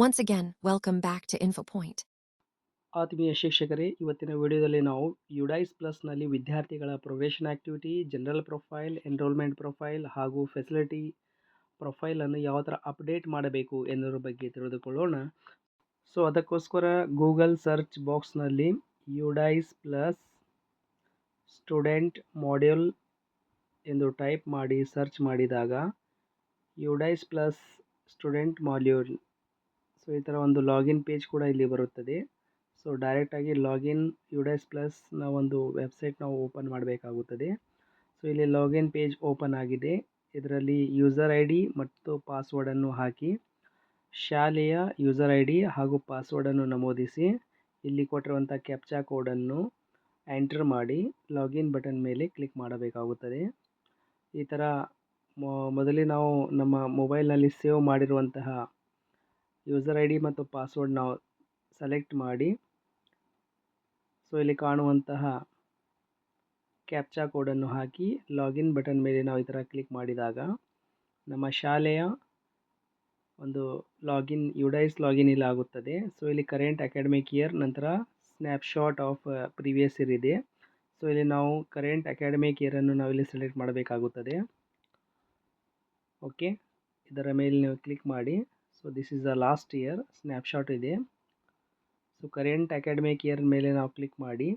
Once again, welcome back to InfoPoint. ಆತ್ಮೀಯ ಶಿಕ್ಷಕರೇ, ಇವತ್ತಿನ ವಿಡಿಯೋದಲ್ಲಿ ನಾವು ಯುಡೈಸ್ ಪ್ಲಸ್ನಲ್ಲಿ ವಿದ್ಯಾರ್ಥಿಗಳ progression activity, general profile, enrolment profile ಹಾಗೂ ಫೆಸಿಲಿಟಿ ಪ್ರೊಫೈಲನ್ನು ಯಾವ ಥರ ಅಪ್ಡೇಟ್ ಮಾಡಬೇಕು ಎನ್ನುವುದರ ಬಗ್ಗೆ ತಿಳಿದುಕೊಳ್ಳೋಣ. ಸೊ ಅದಕ್ಕೋಸ್ಕರ ಗೂಗಲ್ ಸರ್ಚ್ ಬಾಕ್ಸ್ನಲ್ಲಿ ಯುಡೈಸ್ ಪ್ಲಸ್ ಸ್ಟೂಡೆಂಟ್ ಮಾಡ್ಯೂಲ್ ಎಂದು ಟೈಪ್ ಮಾಡಿ ಸರ್ಚ್ ಮಾಡಿದಾಗ UDISE plus student module so ಈ ಥರ ಒಂದು ಲಾಗಿನ್ ಪೇಜ್ ಕೂಡ ಇಲ್ಲಿ ಬರುತ್ತದೆ. ಸೊ ಡೈರೆಕ್ಟಾಗಿ ಲಾಗಿನ್ ಯುಡೈಸ್ ಪ್ಲಸ್ನ ಒಂದು ವೆಬ್ಸೈಟ್ ನಾವು ಓಪನ್ ಮಾಡಬೇಕಾಗುತ್ತದೆ. ಸೊ ಇಲ್ಲಿ ಲಾಗಿನ್ ಪೇಜ್ ಓಪನ್ ಆಗಿದೆ. ಇದರಲ್ಲಿ ಯೂಸರ್ ಐ ಡಿ ಮತ್ತು ಪಾಸ್ವರ್ಡನ್ನು ಹಾಕಿ ಶಾಲೆಯ ಯೂಸರ್ ಐ ಡಿ ಹಾಗೂ ಪಾಸ್ವರ್ಡನ್ನು ನಮೂದಿಸಿ ಇಲ್ಲಿ ಕೊಟ್ಟಿರುವಂಥ ಕ್ಯಾಪ್ಚಾ ಕೋಡನ್ನು ಎಂಟರ್ ಮಾಡಿ ಲಾಗಿನ್ ಬಟನ್ ಮೇಲೆ ಕ್ಲಿಕ್ ಮಾಡಬೇಕಾಗುತ್ತದೆ. ಈ ಥರ ಮೊದಲೇ ನಾವು ನಮ್ಮ ಮೊಬೈಲ್ನಲ್ಲಿ ಸೇವ್ ಮಾಡಿರುವಂತಹ ಯೂಸರ್ ಐ ಡಿ ಮತ್ತು ಪಾಸ್ವರ್ಡ್ ನಾವು ಸೆಲೆಕ್ಟ್ ಮಾಡಿ ಸೊ ಇಲ್ಲಿ ಕಾಣುವಂತಹ ಕ್ಯಾಪ್ಚಾ ಕೋಡನ್ನು ಹಾಕಿ ಲಾಗಿನ್ ಬಟನ್ ಮೇಲೆ ನಾವು ಈ ಥರ ಕ್ಲಿಕ್ ಮಾಡಿದಾಗ ನಮ್ಮ ಶಾಲೆಯ ಒಂದು ಲಾಗಿನ್ ಯುಡೈಸ್ ಲಾಗಿನ್ ಇಲ್ಲಿ ಆಗುತ್ತದೆ. ಸೊ ಇಲ್ಲಿ ಕರೆಂಟ್ ಅಕಾಡೆಮಿಕ್ ಇಯರ್ ನಂತರ ಸ್ನ್ಯಾಪ್ಶಾಟ್ ಆಫ್ ಪ್ರೀವಿಯಸ್ ಇಯರ್ ಇದೆ. ಸೊ ಇಲ್ಲಿ ನಾವು ಕರೆಂಟ್ ಅಕಾಡೆಮಿಕ್ ಇಯರನ್ನು ನಾವಿಲ್ಲಿ ಸೆಲೆಕ್ಟ್ ಮಾಡಬೇಕಾಗುತ್ತದೆ. ಓಕೆ, ಇದರ ಮೇಲೆ ನೀವು ಕ್ಲಿಕ್ ಮಾಡಿ. So this is the last year snapshot ಇದೆ. ಸೊ ಕರೆಂಟ್ ಅಕಾಡೆಮಿಕ್ ಇಯರ್ ಮೇಲೆ ನಾವು ಕ್ಲಿಕ್ ಮಾಡಿ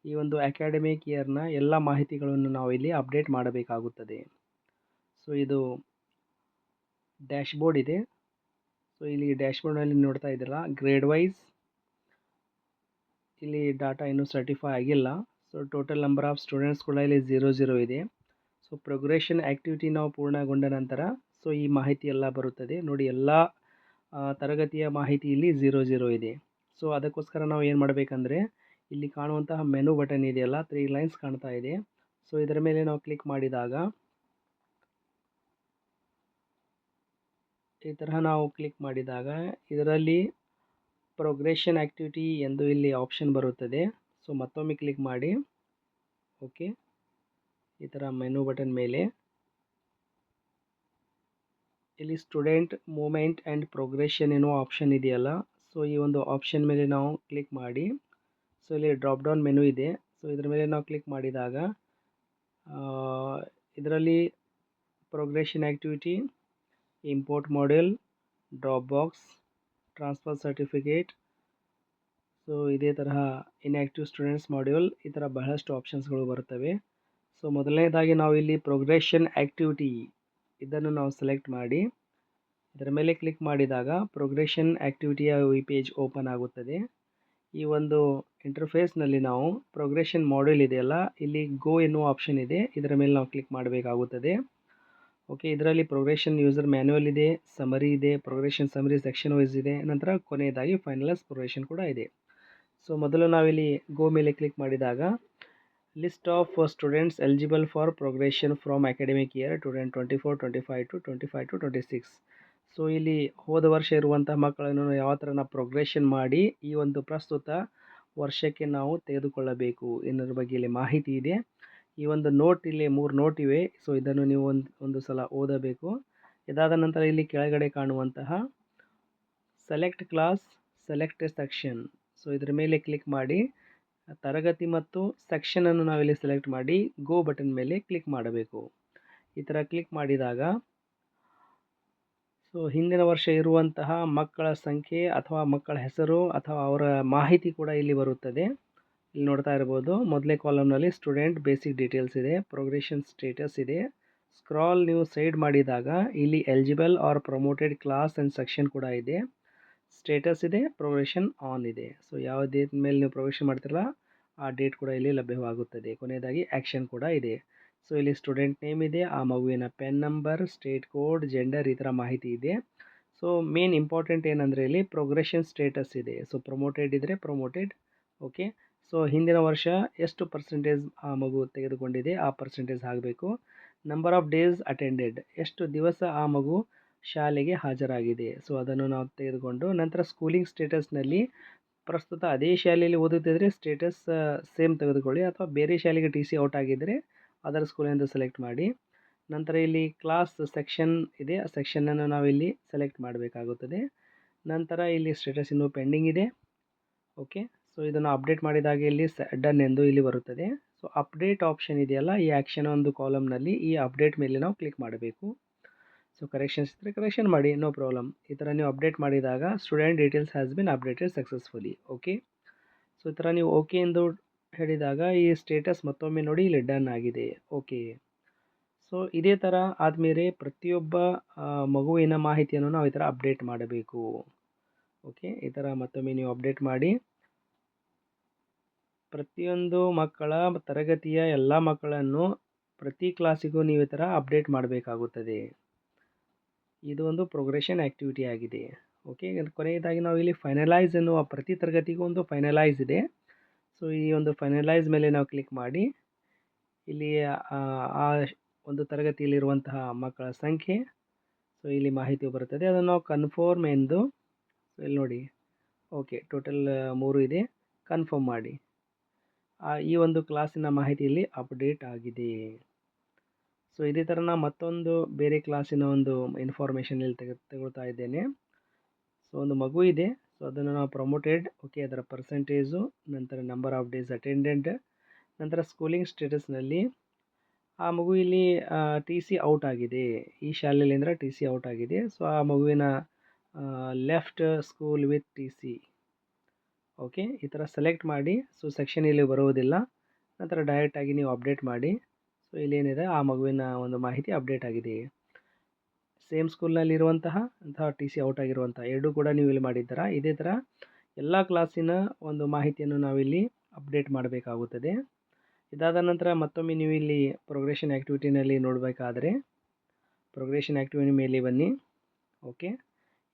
ಈ ಒಂದು ಅಕಾಡೆಮಿಕ್ ಇಯರ್ನ ಎಲ್ಲ ಮಾಹಿತಿಗಳನ್ನು ನಾವು ಇಲ್ಲಿ ಅಪ್ಡೇಟ್ ಮಾಡಬೇಕಾಗುತ್ತದೆ. ಸೊ ಇದು ಡ್ಯಾಶ್ಬೋರ್ಡ್ ಇದೆ. ಸೊ ಇಲ್ಲಿ ಡ್ಯಾಶ್ಬೋರ್ಡ್ನಲ್ಲಿ ನೋಡ್ತಾ ಇದ್ದೀರಾ ಗ್ರೇಡ್ ವೈಸ್ ಇಲ್ಲಿ ಡಾಟಾ ಇನ್ನೂ ಸರ್ಟಿಫೈ ಆಗಿಲ್ಲ. So total number of students ಕೂಡ ಇಲ್ಲಿ 00 ಇದೆ. ಸೊ ಪ್ರೋಗ್ರೆಷನ್ ಆ್ಯಕ್ಟಿವಿಟಿ ನಾವು ಪೂರ್ಣಗೊಂಡ ನಂತರ ಸೊ ಈ ಮಾಹಿತಿ ಎಲ್ಲ ಬರುತ್ತದೆ ನೋಡಿ. ಎಲ್ಲ ತರಗತಿಯ ಮಾಹಿತಿ ಇಲ್ಲಿ 00 ಇದೆ. ಸೊ ಅದಕ್ಕೋಸ್ಕರ ನಾವು ಏನು ಮಾಡಬೇಕಂದ್ರೆ ಇಲ್ಲಿ ಕಾಣುವಂತಹ ಮೆನು ಬಟನ್ ಇದೆಯಲ್ಲ, 3 ಲೈನ್ಸ್ ಕಾಣ್ತಾ ಇದೆ. ಸೊ ಇದರ ಮೇಲೆ ನಾವು ಕ್ಲಿಕ್ ಮಾಡಿದಾಗ ಈ ತರಹ ನಾವು ಕ್ಲಿಕ್ ಮಾಡಿದಾಗ ಇದರಲ್ಲಿ ಪ್ರೋಗ್ರೆಷನ್ ಆ್ಯಕ್ಟಿವಿಟಿ ಎಂದು ಇಲ್ಲಿ ಆಪ್ಷನ್ ಬರುತ್ತದೆ. ಸೊ ಮತ್ತೊಮ್ಮೆ ಕ್ಲಿಕ್ ಮಾಡಿ. ಓಕೆ, ಈ ಥರ ಮೆನು ಬಟನ್ ಮೇಲೆ ಇಲ್ಲಿ ಸ್ಟೂಡೆಂಟ್ ಮೂಮೆಂಟ್ ಆ್ಯಂಡ್ ಪ್ರೋಗ್ರೆಷನ್ ಎನ್ನುವ ಆಪ್ಷನ್ ಇದೆಯಲ್ಲ, ಸೊ ಈ ಒಂದು ಆಪ್ಷನ್ ಮೇಲೆ ನಾವು ಕ್ಲಿಕ್ ಮಾಡಿ. ಸೊ ಇಲ್ಲಿ ಡ್ರಾಪ್ ಡೌನ್ ಮೆನು ಇದೆ. ಸೊ ಇದರ ಮೇಲೆ ನಾವು ಕ್ಲಿಕ್ ಮಾಡಿದಾಗ ಇದರಲ್ಲಿ progression activity, import module, drop box, transfer certificate, so ಇದೇ ತರಹ ಇನ್ಆ್ಯಕ್ಟಿವ್ ಸ್ಟೂಡೆಂಟ್ಸ್ ಮಾಡ್ಯೂಲ್, ಈ ಥರ ಬಹಳಷ್ಟು ಆಪ್ಷನ್ಸ್ಗಳು ಬರ್ತವೆ. ಸೊ ಮೊದಲನೇದಾಗಿ ನಾವು ಇಲ್ಲಿ ಪ್ರೋಗ್ರೆಷನ್ ಆ್ಯಕ್ಟಿವಿಟಿ ಇದನ್ನು ನಾವು ಸೆಲೆಕ್ಟ್ ಮಾಡಿ ಇದರ ಮೇಲೆ ಕ್ಲಿಕ್ ಮಾಡಿದಾಗ ಪ್ರೋಗ್ರೆಷನ್ ಆ್ಯಕ್ಟಿವಿಟಿಯ ಈ ಪೇಜ್ ಓಪನ್ ಆಗುತ್ತದೆ. ಈ ಒಂದು ಇಂಟರ್ಫೇಸ್ನಲ್ಲಿ ನಾವು ಪ್ರೋಗ್ರೆಷನ್ ಮಾಡ್ಯೂಲ್ ಇದೆಯಲ್ಲ, ಇಲ್ಲಿ ಗೋ ಎನ್ನುವ ಆಪ್ಷನ್ ಇದೆ. ಇದರ ಮೇಲೆ ನಾವು ಕ್ಲಿಕ್ ಮಾಡಬೇಕಾಗುತ್ತದೆ. ಓಕೆ, ಇದರಲ್ಲಿ ಪ್ರೋಗ್ರೆಷನ್ ಯೂಸರ್ ಮ್ಯಾನ್ಯುವಲ್ ಇದೆ, ಸಮರಿ ಇದೆ, ಪ್ರೋಗ್ರೆಷನ್ ಸಮರಿ ಸೆಕ್ಷನ್ ವೈಸ್ ಇದೆ, ನಂತರ ಕೊನೆಯದಾಗಿ ಫೈನಲೈಸ್ ಪ್ರೋಗ್ರೆಷನ್ ಕೂಡ ಇದೆ. ಸೊ ಮೊದಲು ನಾವಿಲ್ಲಿ ಗೋ ಮೇಲೆ ಕ್ಲಿಕ್ ಮಾಡಿದಾಗ list of students eligible for progression from academic year 2024-25 to 25-26. So ಇಲ್ಲಿ ಹೋದ ವರ್ಷ ಇರುವಂಥ ಮಕ್ಕಳನ್ನು ಯಾವ ಥರ ನಾವು ಪ್ರೋಗ್ರೆಷನ್ ಮಾಡಿ ಈ ಒಂದು ಪ್ರಸ್ತುತ ವರ್ಷಕ್ಕೆ ನಾವು ತೆಗೆದುಕೊಳ್ಳಬೇಕು ಎನ್ನುವುದ್ರ ಬಗ್ಗೆ ಇಲ್ಲಿ ಮಾಹಿತಿ ಇದೆ. ಈ ಒಂದು ನೋಟ್ ಇಲ್ಲಿ 3 ನೋಟ್ ಇವೆ. ಸೊ ಇದನ್ನು ನೀವು ಒಂದು ಸಲ ಓದಬೇಕು. ಇದಾದ ನಂತರ ಇಲ್ಲಿ ಕೆಳಗಡೆ ಕಾಣುವಂತಹ select class, select section, so ಇದರ ಮೇಲೆ ಕ್ಲಿಕ್ ಮಾಡಿ ತರಗತಿ ಮತ್ತು ಸೆಕ್ಷನನ್ನು ನಾವಿಲ್ಲಿ ಸೆಲೆಕ್ಟ್ ಮಾಡಿ ಗೋ ಬಟನ್ ಮೇಲೆ ಕ್ಲಿಕ್ ಮಾಡಬೇಕು. ಈ ಥರ ಕ್ಲಿಕ್ ಮಾಡಿದಾಗ ಸೊ ಹಿಂದಿನ ವರ್ಷ ಇರುವಂತಹ ಮಕ್ಕಳ ಸಂಖ್ಯೆ ಅಥವಾ ಮಕ್ಕಳ ಹೆಸರು ಅಥವಾ ಅವರ ಮಾಹಿತಿ ಕೂಡ ಇಲ್ಲಿ ಬರುತ್ತದೆ. ಇಲ್ಲಿ ನೋಡ್ತಾ ಇರ್ಬೋದು, ಮೊದಲೇ ಕಾಲಮ್ನಲ್ಲಿ ಸ್ಟೂಡೆಂಟ್ ಬೇಸಿಕ್ ಡೀಟೇಲ್ಸ್ ಇದೆ, ಪ್ರೋಗ್ರೆಷನ್ ಸ್ಟೇಟಸ್ ಇದೆ. ಸ್ಕ್ರಾಲ್ ನೀವು ಸೈಡ್ ಮಾಡಿದಾಗ ಇಲ್ಲಿ eligible or promoted class and section ಕೂಡ ಇದೆ, ಸ್ಟೇಟಸ್ ಇದೆ, ಪ್ರೋಗ್ರೆಷನ್ ಆನ್ ಇದೆ. ಸೊ ಯಾವ ಡೇಟ್ ಮೇಲೆ ನೀವು ಪ್ರೋಗ್ರೆಷನ್ ಮಾಡ್ತಿರಲ್ಲ ಆ ಡೇಟ್ ಕೂಡ ಇಲ್ಲಿ ಲಭ್ಯವಾಗುತ್ತದೆ. ಕೊನೆಯದಾಗಿ ಆ್ಯಕ್ಷನ್ ಕೂಡ ಇದೆ. ಸೊ ಇಲ್ಲಿ ಸ್ಟೂಡೆಂಟ್ ನೇಮ್ ಇದೆ, ಆ ಮಗುವಿನ pen number, state code, gender, ಈ ಥರ ಮಾಹಿತಿ ಇದೆ. ಸೊ ಮೇನ್ ಇಂಪಾರ್ಟೆಂಟ್ ಏನಂದರೆ ಇಲ್ಲಿ ಪ್ರೋಗ್ರೆಷನ್ ಸ್ಟೇಟಸ್ ಇದೆ. ಸೊ ಪ್ರಮೋಟೆಡ್ ಇದ್ದರೆ ಪ್ರಮೋಟೆಡ್. ಓಕೆ, ಸೊ ಹಿಂದಿನ ವರ್ಷ ಎಷ್ಟು ಪರ್ಸೆಂಟೇಜ್ ಆ ಮಗು ತೆಗೆದುಕೊಂಡಿದೆ ಆ ಪರ್ಸೆಂಟೇಜ್ ಆಗಬೇಕು. ನಂಬರ್ ಆಫ್ ಡೇಸ್ ಅಟೆಂಡೆಡ್, ಎಷ್ಟು ದಿವಸ ಆ ಮಗು ಶಾಲೆಗೆ ಹಾಜರಾಗಿದೆ, ಸೊ ಅದನ್ನು ನಾವು ತೆಗೆದುಕೊಂಡು ನಂತರ ಸ್ಕೂಲಿಂಗ್ ಸ್ಟೇಟಸ್ನಲ್ಲಿ ಪ್ರಸ್ತುತ ಅದೇ ಶಾಲೆಯಲ್ಲಿ ಓದುತ್ತಿದ್ದರೆ ಸ್ಟೇಟಸ್ ಸೇಮ್ ತೆಗೆದುಕೊಳ್ಳಿ, ಅಥವಾ ಬೇರೆ ಶಾಲೆಗೆ ಟಿ ಸಿ ಔಟ್ ಆಗಿದ್ದರೆ ಅದರ್ ಸ್ಕೂಲಿಂದ ಸೆಲೆಕ್ಟ್ ಮಾಡಿ. ನಂತರ ಇಲ್ಲಿ ಕ್ಲಾಸ್ ಸೆಕ್ಷನ್ ಇದೆ, ಆ ಸೆಕ್ಷನನ್ನು ನಾವಿಲ್ಲಿ ಸೆಲೆಕ್ಟ್ ಮಾಡಬೇಕಾಗುತ್ತದೆ. ನಂತರ ಇಲ್ಲಿ ಸ್ಟೇಟಸ್ ಇನ್ನೂ ಪೆಂಡಿಂಗ್ ಇದೆ. ಓಕೆ, ಸೊ ಇದನ್ನು ಅಪ್ಡೇಟ್ ಮಾಡಿದಾಗ ಇಲ್ಲಿ ಡನ್ ಎಂದು ಇಲ್ಲಿ ಬರುತ್ತದೆ. ಸೊ ಅಪ್ಡೇಟ್ ಆಪ್ಷನ್ ಇದೆಯಲ್ಲ, ಈ ಆ್ಯಕ್ಷನ್ ಒಂದು ಕಾಲಮ್ನಲ್ಲಿ ಈ ಅಪ್ಡೇಟ್ ಮೇಲೆ ನಾವು ಕ್ಲಿಕ್ ಮಾಡಬೇಕು. ಸೊ ಕರೆಕ್ಷನ್ಸ್ ಇದ್ದರೆ ಕರೆಕ್ಷನ್ ಮಾಡಿ, ನೋ ಪ್ರಾಬ್ಲಮ್. ಈ ಥರ ನೀವು ಅಪ್ಡೇಟ್ ಮಾಡಿದಾಗ student details has been updated successfully. Okay, so ಈ ಥರ ನೀವು ಓಕೆ ಎಂದು ಹೇಳಿದಾಗ ಈ ಸ್ಟೇಟಸ್ ಮತ್ತೊಮ್ಮೆ ನೋಡಿ ಇಲ್ಲಿ ಡನ್ ಆಗಿದೆ. ಓಕೆ, ಸೊ ಇದೇ ಥರ ಆದಮೇಲೆ ಪ್ರತಿಯೊಬ್ಬ ಮಗುವಿನ ಮಾಹಿತಿಯನ್ನು ನಾವು ಈ ಥರ ಅಪ್ಡೇಟ್ ಮಾಡಬೇಕು. ಓಕೆ, ಈ ಥರ ಮತ್ತೊಮ್ಮೆ ನೀವು ಅಪ್ಡೇಟ್ ಮಾಡಿ ಪ್ರತಿಯೊಂದು ಮಕ್ಕಳ ತರಗತಿಯ ಎಲ್ಲ ಮಕ್ಕಳನ್ನು ಪ್ರತಿ ಕ್ಲಾಸಿಗೂ ನೀವು ಈ ಥರ ಅಪ್ಡೇಟ್ ಮಾಡಬೇಕಾಗುತ್ತದೆ. ಇದು ಒಂದು ಪ್ರೋಗ್ರೆಷನ್ ಆ್ಯಕ್ಟಿವಿಟಿ ಆಗಿದೆ. ಓಕೆ, ಕೊನೆಯದಾಗಿ ನಾವು ಇಲ್ಲಿ ಫೈನಲೈಸ್ ಎನ್ನುವ ಪ್ರತಿ ತರಗತಿಗೂ ಒಂದು ಫೈನಲೈಸ್ ಇದೆ. ಸೊ ಈ ಒಂದು ಫೈನಲೈಸ್ ಮೇಲೆ ನಾವು ಕ್ಲಿಕ್ ಮಾಡಿ ಇಲ್ಲಿ ಆ ಒಂದು ತರಗತಿಯಲ್ಲಿರುವಂತಹ ಮಕ್ಕಳ ಸಂಖ್ಯೆ, ಸೊ ಇಲ್ಲಿ ಮಾಹಿತಿ ಬರುತ್ತದೆ. ಅದನ್ನು ನಾವು ಕನ್ಫರ್ಮ್ ಎಂದು, ಸೊ ಇಲ್ಲಿ ನೋಡಿ, ಓಕೆ ಟೋಟಲ್ 3 ಇದೆ, ಕನ್ಫರ್ಮ್ ಮಾಡಿ. ಈ ಒಂದು ಕ್ಲಾಸಿನ ಮಾಹಿತಿ ಇಲ್ಲಿ ಅಪ್ಡೇಟ್ ಆಗಿದೆ. ಸೊ ಇದೇ ಥರ ನಾನು ಮತ್ತೊಂದು ಬೇರೆ ಕ್ಲಾಸಿನ ಒಂದು ಇನ್ಫಾರ್ಮೇಷನ್ ಇಲ್ಲಿ ತಗೊಳ್ತಾ ಇದ್ದೇನೆ. ಸೊ ಒಂದು ಮಗು ಇದೆ, ಸೊ ಅದನ್ನು ನಾವು ಪ್ರಮೋಟೆಡ್, ಓಕೆ ಅದರ ಪರ್ಸೆಂಟೇಜು, ನಂತರ ನಂಬರ್ ಆಫ್ ಡೇಸ್ ಅಟೆಂಡೆಂಟ್, ನಂತರ ಸ್ಕೂಲಿಂಗ್ ಸ್ಟೇಟಸ್ನಲ್ಲಿ ಆ ಮಗು ಇಲ್ಲಿ ಟಿ ಸಿ ಔಟ್ ಆಗಿದೆ, ಈ ಶಾಲೆಯಲ್ಲಿಂದ ಟಿ ಸಿ ಔಟ್ ಆಗಿದೆ. ಸೊ ಆ ಮಗುವಿನ left school with T C. Okay, ಈ ಥರ ಸೆಲೆಕ್ಟ್ ಮಾಡಿ. ಸೊ ಸೆಕ್ಷನ್ ಇಲ್ಲಿ ಬರುವುದಿಲ್ಲ, ನಂತರ ಡೈರೆಕ್ಟಾಗಿ ನೀವು ಅಪ್ಡೇಟ್ ಮಾಡಿ. ಸೊ ಇಲ್ಲೇನಿದೆ ಆ ಮಗುವಿನ ಒಂದು ಮಾಹಿತಿ ಅಪ್ಡೇಟ್ ಆಗಿದೆ. ಸೇಮ್ ಸ್ಕೂಲ್ನಲ್ಲಿರುವಂತಹ ಟಿ ಸಿ ಔಟ್ ಆಗಿರುವಂಥ ಎರಡೂ ಕೂಡ ನೀವು ಇಲ್ಲಿ ಮಾಡಿದ್ದೀರಾ. ಇದೇ ಥರ ಎಲ್ಲ ಕ್ಲಾಸಿನ ಒಂದು ಮಾಹಿತಿಯನ್ನು ನಾವಿಲ್ಲಿ ಅಪ್ಡೇಟ್ ಮಾಡಬೇಕಾಗುತ್ತದೆ. ಇದಾದ ನಂತರ ಮತ್ತೊಮ್ಮೆ ನೀವು ಇಲ್ಲಿ ಪ್ರೋಗ್ರೆಷನ್ ಆ್ಯಕ್ಟಿವಿಟಿನಲ್ಲಿ ನೋಡಬೇಕಾದ್ರೆ ಪ್ರೋಗ್ರೆಷನ್ ಆ್ಯಕ್ಟಿವಿಟಿ ಮೇಲೆ ಬನ್ನಿ. ಓಕೆ,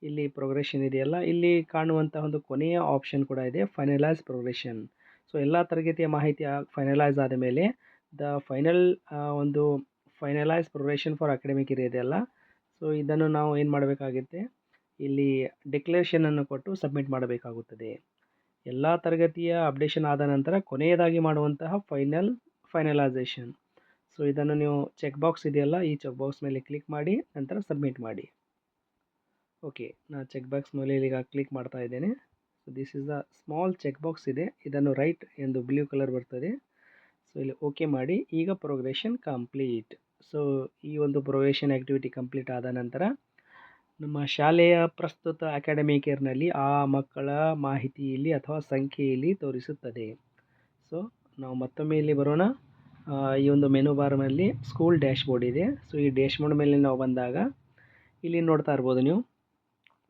ಇಲ್ಲಿ ಪ್ರೋಗ್ರೆಷನ್ ಇದೆಯಲ್ಲ, ಇಲ್ಲಿ ಕಾಣುವಂಥ ಒಂದು ಕೊನೆಯ ಆಪ್ಷನ್ ಕೂಡ ಇದೆ, ಫೈನಲೈಸ್ ಪ್ರೋಗ್ರೆಷನ್. ಸೊ ಎಲ್ಲ ತರಗತಿಯ ಮಾಹಿತಿ ಫೈನಲೈಸ್ ಆದ ಮೇಲೆ ದ ಫೈನಲ್ ಒಂದು finalise progression for academic year ಇದೆಯಲ್ಲ, ಸೊ ಇದನ್ನು ನಾವು ಏನು ಮಾಡಬೇಕಾಗುತ್ತೆ, ಇಲ್ಲಿ ಡಿಕ್ಲೇರೇಷನನ್ನು ಕೊಟ್ಟು ಸಬ್ಮಿಟ್ ಮಾಡಬೇಕಾಗುತ್ತದೆ. ಎಲ್ಲ ತರಗತಿಯ ಅಪ್ಡೇಷನ್ ಆದ ನಂತರ ಕೊನೆಯದಾಗಿ ಮಾಡುವಂತಹ ಫೈನಲೈಸೇಷನ್. ಸೊ ಇದನ್ನು ನೀವು ಚೆಕ್ ಬಾಕ್ಸ್ ಇದೆಯಲ್ಲ, ಈ ಚೆಕ್ ಬಾಕ್ಸ್ ಮೇಲೆ ಕ್ಲಿಕ್ ಮಾಡಿ ನಂತರ ಸಬ್ಮಿಟ್ ಮಾಡಿ. ಓಕೆ, ನಾನು ಚೆಕ್ ಬಾಕ್ಸ್ ಮೇಲೆ ಈಗ ಕ್ಲಿಕ್ ಮಾಡ್ತಾ ಇದ್ದೇನೆ. So this is the small check box ಇದೆ, ಇದನ್ನು ರೈಟ್ ಎಂದು ಬ್ಲೂ ಕಲರ್ ಬರ್ತದೆ. ಸೊ ಇಲ್ಲಿ ಓಕೆ ಮಾಡಿ. ಈಗ ಪ್ರೋಗ್ರೆಷನ್ ಕಂಪ್ಲೀಟ್. ಸೊ ಈ ಒಂದು ಪ್ರೋಗ್ರೆಷನ್ ಆ್ಯಕ್ಟಿವಿಟಿ ಕಂಪ್ಲೀಟ್ ಆದ ನಂತರ ನಮ್ಮ ಶಾಲೆಯ ಪ್ರಸ್ತುತ ಅಕಾಡೆಮಿಕ್ ಇಯರ್ನಲ್ಲಿ ಆ ಮಕ್ಕಳ ಮಾಹಿತಿಯಲ್ಲಿ ಅಥವಾ ಸಂಖ್ಯೆಯಲ್ಲಿ ತೋರಿಸುತ್ತದೆ. ಸೊ ನಾವು ಮತ್ತೊಮ್ಮೆ ಇಲ್ಲಿ ಬರೋಣ. ಈ ಒಂದು ಮೆನು ಬಾರ್ನಲ್ಲಿ ಸ್ಕೂಲ್ ಡ್ಯಾಶ್ ಬೋರ್ಡ್ ಇದೆ. ಸೊ ಈ ಡ್ಯಾಶ್ ಬೋರ್ಡ್ ಮೇಲೆ ನಾವು ಬಂದಾಗ ಇಲ್ಲಿ ನೋಡ್ತಾ ಇರ್ಬೋದು ನೀವು,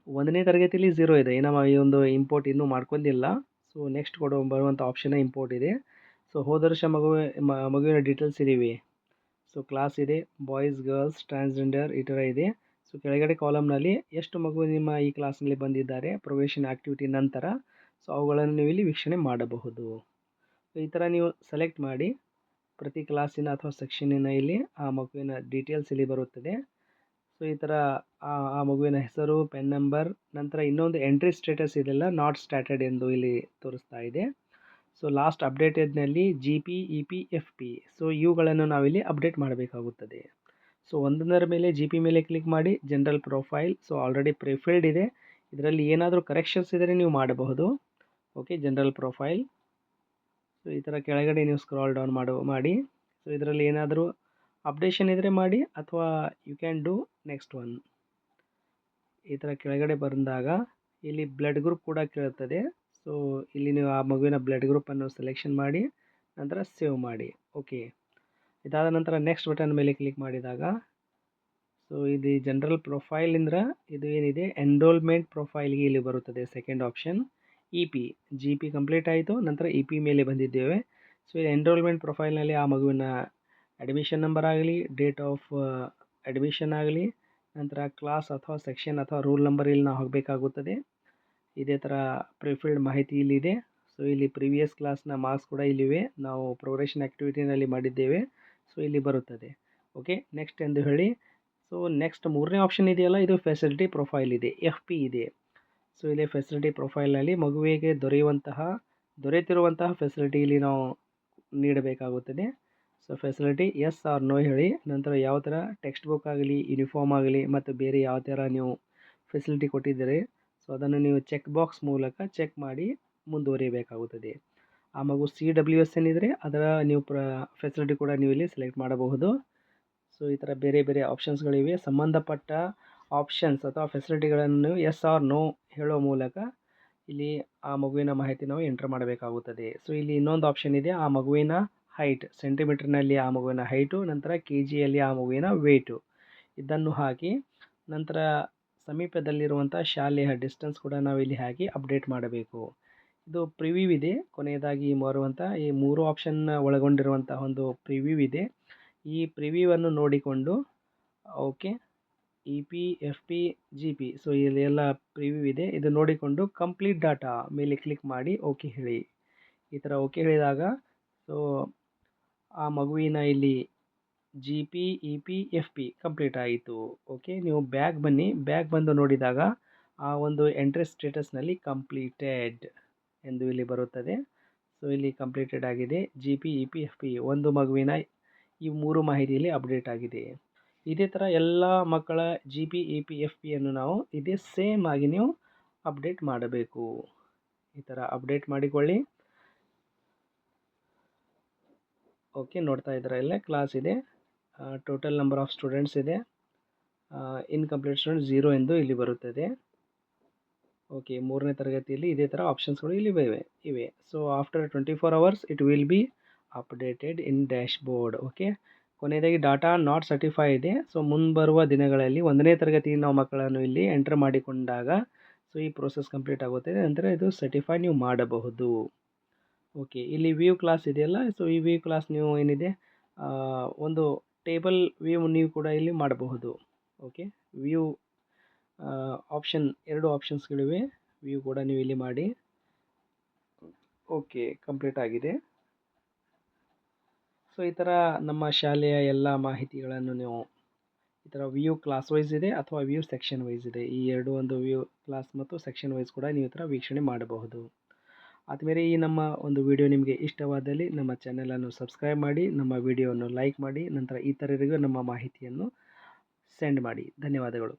1ನೇ ತರಗತಿಯಲ್ಲಿ 0 ಇದೆ, ನಾವು ಈ ಒಂದು ಇಂಪೋರ್ಟ್ ಇನ್ನೂ ಮಾಡ್ಕೊಂಡಿಲ್ಲ. ಸೊ ನೆಕ್ಸ್ಟ್ ಬರುವಂಥ ಆಪ್ಷನ್ ಇಂಪೋರ್ಟ್ ಇದೆ. ಸೊ ಹೋದ ವರ್ಷ ಮಗುವಿನ ಡೀಟೇಲ್ಸ್ ಇದ್ದೀವಿ. ಸೊ ಕ್ಲಾಸ್ ಇದೆ, ಬಾಯ್ಸ್ ಗರ್ಲ್ಸ್ ಟ್ರಾನ್ಸ್ಜೆಂಡರ್ ಈ ಥರ ಇದೆ. ಸೊ ಕೆಳಗಡೆ ಕಾಲಮ್ನಲ್ಲಿ ಎಷ್ಟು ಮಗು ನಿಮ್ಮ ಈ ಕ್ಲಾಸ್ನಲ್ಲಿ ಬಂದಿದ್ದಾರೆ ಪ್ರೋಗ್ರೆಷನ್ ಆ್ಯಕ್ಟಿವಿಟಿ ನಂತರ, ಸೊ ಅವುಗಳನ್ನು ನೀವು ಇಲ್ಲಿ ವೀಕ್ಷಣೆ ಮಾಡಬಹುದು. ಸೊ ಈ ಥರ ನೀವು ಸೆಲೆಕ್ಟ್ ಮಾಡಿ ಪ್ರತಿ ಕ್ಲಾಸಿನ ಅಥವಾ ಸೆಕ್ಷನಿನ ಇಲ್ಲಿ ಆ ಮಗುವಿನ ಡೀಟೇಲ್ಸ್ ಇಲ್ಲಿ ಬರುತ್ತದೆ. ಸೊ ಈ ಥರ ಆ ಮಗುವಿನ ಹೆಸರು, ಪೆನ್ ನಂಬರ್, ನಂತರ ಇನ್ನೊಂದು ಎಂಟ್ರಿ ಸ್ಟೇಟಸ್ ಇದೆಲ್ಲ ನಾಟ್ ಸ್ಟಾರ್ಟೆಡ್ ಎಂದು ಇಲ್ಲಿ ತೋರಿಸ್ತಾ ಇದೆ. ಸೊ ಲಾಸ್ಟ್ ಅಪ್ಡೇಟೆಡ್ನಲ್ಲಿ GP, EP, FP, ಸೊ ಇವುಗಳನ್ನು ನಾವಿಲ್ಲಿ ಅಪ್ಡೇಟ್ ಮಾಡಬೇಕಾಗುತ್ತದೆ. ಸೊ ಒಂದೊಂದರ ಮೇಲೆ GP ಮೇಲೆ ಕ್ಲಿಕ್ ಮಾಡಿ, ಜನರಲ್ ಪ್ರೊಫೈಲ್. ಸೊ ಆಲ್ರೆಡಿ ಪ್ರಿಫಿಲ್ಡ್ ಇದೆ, ಇದರಲ್ಲಿ ಏನಾದರೂ ಕರೆಕ್ಷನ್ಸ್ ಇದ್ದರೆ ನೀವು ಮಾಡಬಹುದು. Okay, general profile. ಸೊ ಈ ಥರ ಕೆಳಗಡೆ ನೀವು ಸ್ಕ್ರಾಲ್ ಡೌನ್ ಮಾಡಿ. ಸೊ ಇದರಲ್ಲಿ ಏನಾದರೂ ಅಪ್ಡೇಷನ್ ಇದ್ದರೆ ಮಾಡಿ, ಅಥವಾ you can do next one. ಈ ಥರ ಕೆಳಗಡೆ ಬಂದಾಗ ಇಲ್ಲಿ ಬ್ಲಡ್ ಗ್ರೂಪ್ ಕೂಡ ಕೇಳುತ್ತದೆ. ಸೊ ಇಲ್ಲಿ ನೀವು ಆ ಮಗುವಿನ ಬ್ಲಡ್ ಗ್ರೂಪನ್ನು ಸೆಲೆಕ್ಷನ್ ಮಾಡಿ ನಂತರ ಸೇವ್ ಮಾಡಿ. ಓಕೆ, ಇದಾದ ನಂತರ ನೆಕ್ಸ್ಟ್ ಬಟನ್ ಮೇಲೆ ಕ್ಲಿಕ್ ಮಾಡಿದಾಗ ಸೊ ಇದು ಜನರಲ್ ಪ್ರೊಫೈಲಿಂದ ಇದು ಏನಿದೆ ಎನ್ರೋಲ್ಮೆಂಟ್ ಪ್ರೊಫೈಲ್ಗೆ ಇಲ್ಲಿ ಬರುತ್ತದೆ second option. EP, GP complete ಆಯಿತು, ನಂತರ EP ಮೇಲೆ ಬಂದಿದ್ದೇವೆ. ಸೊ ಎನ್ರೋಲ್ಮೆಂಟ್ ಪ್ರೊಫೈಲ್ನಲ್ಲಿ ಆ ಮಗುವಿನ ಅಡ್ಮಿಷನ್ ನಂಬರ್ ಆಗಲಿ, ಡೇಟ್ ಆಫ್ ಅಡ್ಮಿಷನ್ ಆಗಲಿ, ನಂತರ ಕ್ಲಾಸ್ ಅಥವಾ ಸೆಕ್ಷನ್ ಅಥವಾ ರೂಲ್ ನಂಬರ್ ಇಲ್ಲಿ ನಾವು ಹಾಕಬೇಕಾಗುತ್ತದೆ. ಇದೇ ಥರ ಪ್ರಿಫಿಲ್ಡ್ ಮಾಹಿತಿ ಇಲ್ಲಿದೆ. ಸೊ ಇಲ್ಲಿ ಪ್ರೀವಿಯಸ್ ಕ್ಲಾಸ್ನ ಮಾರ್ಕ್ಸ್ ಕೂಡ ಇಲ್ಲಿವೆ, ನಾವು ಪ್ರೋಗ್ರೆಷನ್ ಆ್ಯಕ್ಟಿವಿಟಿನಲ್ಲಿ ಮಾಡಿದ್ದೇವೆ. ಸೊ ಇಲ್ಲಿ ಬರುತ್ತದೆ. ಓಕೆ, ನೆಕ್ಸ್ಟ್ ಎಂದು ಹೇಳಿ. ಸೊ ನೆಕ್ಸ್ಟ್ 3ನೇ ಆಪ್ಷನ್ ಇದೆಯಲ್ಲ, ಇದು ಫೆಸಿಲಿಟಿ ಪ್ರೊಫೈಲ್ ಇದೆ, FP ಇದೆ. ಸೊ ಇಲ್ಲಿ ಫೆಸಿಲಿಟಿ ಪ್ರೊಫೈಲ್ನಲ್ಲಿ ಮಗುವಿಗೆ ದೊರೆತಿರುವಂತಹ ಫೆಸಿಲಿಟಿ ಇಲ್ಲಿ ನಾವು ನೀಡಬೇಕಾಗುತ್ತದೆ. So facility yes or no ಹೇಳಿ. ನಂತರ ಯಾವ ಥರ ಟೆಕ್ಸ್ಟ್ ಬುಕ್ ಆಗಲಿ, ಯೂನಿಫಾರ್ಮ್ ಆಗಲಿ ಮತ್ತು ಬೇರೆ ಯಾವ ಥರ ನೀವು ಫೆಸಿಲಿಟಿ ಕೊಟ್ಟಿದ್ದೀರಿ, ಸೊ ಅದನ್ನು ನೀವು ಚೆಕ್ ಬಾಕ್ಸ್ ಮೂಲಕ ಚೆಕ್ ಮಾಡಿ ಮುಂದುವರಿಯಬೇಕಾಗುತ್ತದೆ. ಆ ಮಗು CWS ಏನಿದ್ರೆ ಅದರ ನೀವು ಫೆಸಿಲಿಟಿ ಕೂಡ ನೀವು ಇಲ್ಲಿ ಸೆಲೆಕ್ಟ್ ಮಾಡಬಹುದು. ಸೊ ಈ ಥರ ಬೇರೆ ಬೇರೆ ಆಪ್ಷನ್ಸ್ಗಳಿವೆ. ಸಂಬಂಧಪಟ್ಟ ಆಪ್ಷನ್ಸ್ ಅಥವಾ ಫೆಸಿಲಿಟಿಗಳನ್ನು ಎಸ್ ಆರ್ ನೋ ಹೇಳೋ ಮೂಲಕ ಇಲ್ಲಿ ಆ ಮಗುವಿನ ಮಾಹಿತಿ ನಾವು ಎಂಟರ್ ಮಾಡಬೇಕಾಗುತ್ತದೆ. ಸೊ ಇಲ್ಲಿ ಇನ್ನೊಂದು ಆಪ್ಷನ್ ಇದೆ, ಆ ಮಗುವಿನ ಹೈಟ್ ಸೆಂಟಿಮೀಟರ್ನಲ್ಲಿ ಆ ಮಗುವಿನ ಹೈಟು, ನಂತರ KGಯಲ್ಲಿ ಆ ಮಗುವಿನ ವೆಯ್ಟು ಇದನ್ನು ಹಾಕಿ ನಂತರ ಸಮೀಪದಲ್ಲಿರುವಂಥ ಶಾಲೆಯ ಡಿಸ್ಟೆನ್ಸ್ ಕೂಡ ನಾವು ಇಲ್ಲಿ ಹಾಕಿ ಅಪ್ಡೇಟ್ ಮಾಡಬೇಕು. ಇದು ಪ್ರಿವ್ಯೂ ಇದೆ. ಕೊನೆಯದಾಗಿ ಬರುವಂಥ ಈ 3 ಆಪ್ಷನ್ ಒಳಗೊಂಡಿರುವಂಥ ಒಂದು ಪ್ರಿವ್ಯೂ ಇದೆ. ಈ ಪ್ರಿವ್ಯೂವನ್ನು ನೋಡಿಕೊಂಡು okay EP, FP, GP so ಇಲ್ಲಿ ಎಲ್ಲ ಪ್ರಿವ್ಯೂ ಇದೆ. ಇದು ನೋಡಿಕೊಂಡು ಕಂಪ್ಲೀಟ್ ಡಾಟಾ ಮೇಲೆ ಕ್ಲಿಕ್ ಮಾಡಿ ಓಕೆ ಹೇಳಿ. ಈ ಥರ ಓಕೆ ಹೇಳಿದಾಗ ಸೊ ಆ ಮಗುವಿನ ಇಲ್ಲಿ GP, EP, FP ಕಂಪ್ಲೀಟ್ ಆಯಿತು. ಓಕೆ, ನೀವು ಬ್ಯಾಗ್ ಬನ್ನಿ. ಬ್ಯಾಗ್ ಬಂದು ನೋಡಿದಾಗ ಆ ಒಂದು ಎಂಟ್ರಿ ಸ್ಟೇಟಸ್ನಲ್ಲಿ ಕಂಪ್ಲೀಟೆಡ್ ಎಂದು ಇಲ್ಲಿ ಬರುತ್ತದೆ. ಸೊ ಇಲ್ಲಿ ಕಂಪ್ಲೀಟೆಡ್ ಆಗಿದೆ. GP, EP, FP ಒಂದು ಮಗುವಿನ ಈ 3 ಮಾಹಿತಿಯಲ್ಲಿ ಅಪ್ಡೇಟ್ ಆಗಿದೆ. ಇದೇ ಥರ ಎಲ್ಲ ಮಕ್ಕಳ GP, EP, FPಯನ್ನು ನಾವು ಇದೇ ಸೇಮ್ ಆಗಿ ನೀವು ಅಪ್ಡೇಟ್ ಮಾಡಬೇಕು. ಈ ಥರ ಅಪ್ಡೇಟ್ ಮಾಡಿಕೊಳ್ಳಿ. ಓಕೆ, ನೋಡ್ತಾ ಇದ್ದಾರೆ ಇಲ್ಲೇ ಕ್ಲಾಸ್ ಇದೆ, ಟೋಟಲ್ ನಂಬರ್ ಆಫ್ ಸ್ಟೂಡೆಂಟ್ಸ್ ಇದೆ, ಇನ್ಕಂಪ್ಲೀಟ್ ಸ್ಟೂಡೆಂಟ್ 0 ಎಂದು ಇಲ್ಲಿ ಬರುತ್ತದೆ. ಓಕೆ, 3ನೇ ತರಗತಿಯಲ್ಲಿ ಇದೇ ಥರ ಆಪ್ಷನ್ಸ್ಗಳು ಇಲ್ಲಿ ಇವೆ. So after 24 hours it will be updated in dash board. Okay, ಕೊನೆಯದಾಗಿ ಡಾಟಾ ನಾಟ್ ಸರ್ಟಿಫೈ ಇದೆ. ಸೊ ಮುಂಬರುವ ದಿನಗಳಲ್ಲಿ 1ನೇ ತರಗತಿ ನಾವು ಮಕ್ಕಳನ್ನು ಇಲ್ಲಿ ಎಂಟರ್ ಮಾಡಿಕೊಂಡಾಗ ಸೊ ಈ ಪ್ರೋಸೆಸ್ ಕಂಪ್ಲೀಟ್ ಆಗುತ್ತದೆ. ನಂತರ ಇದು ಸರ್ಟಿಫೈ ನೀವು ಮಾಡಬಹುದು. ಓಕೆ, ಇಲ್ಲಿ ವ್ಯೂ ಕ್ಲಾಸ್ ಇದೆಯಲ್ಲ, ಸೊ ಈ ವ್ಯೂ ಕ್ಲಾಸ್ ನೀವು ಏನಿದೆ ಒಂದು ಟೇಬಲ್ ವ್ಯೂ ನೀವು ಕೂಡ ಇಲ್ಲಿ ಮಾಡಬಹುದು. Okay, view option 2 ಆಪ್ಷನ್ಸ್ಗಳಿವೆ. ವ್ಯೂ ಕೂಡ ನೀವು ಇಲ್ಲಿ ಮಾಡಿ. ಓಕೆ, ಕಂಪ್ಲೀಟ್ ಆಗಿದೆ. ಸೊ ಈ ಥರ ನಮ್ಮ ಶಾಲೆಯ ಎಲ್ಲ ಮಾಹಿತಿಗಳನ್ನು ನೀವು ಈ ಥರ ವ್ಯೂ ಕ್ಲಾಸ್ ವೈಸ್ ಇದೆ ಅಥವಾ ವ್ಯೂ ಸೆಕ್ಷನ್ ವೈಸ್ ಇದೆ. ಈ ಎರಡು ಒಂದು ವ್ಯೂ ಕ್ಲಾಸ್ ಮತ್ತು ಸೆಕ್ಷನ್ ವೈಸ್ ಕೂಡ ನೀವು ಈ ಥರ ವೀಕ್ಷಣೆ ಮಾಡಬಹುದು. ಆದಮೇಲೆ ಈ ನಮ್ಮ ಒಂದು ವಿಡಿಯೋ ನಿಮಗೆ ಇಷ್ಟವಾದಲ್ಲಿ ನಮ್ಮ ಚಾನಲನ್ನು ಸಬ್ಸ್ಕ್ರೈಬ್ ಮಾಡಿ, ನಮ್ಮ ವಿಡಿಯೋವನ್ನು ಲೈಕ್ ಮಾಡಿ, ನಂತರ ಇತರರಿಗೂ ನಮ್ಮ ಮಾಹಿತಿಯನ್ನು ಸೆಂಡ್ ಮಾಡಿ. ಧನ್ಯವಾದಗಳು.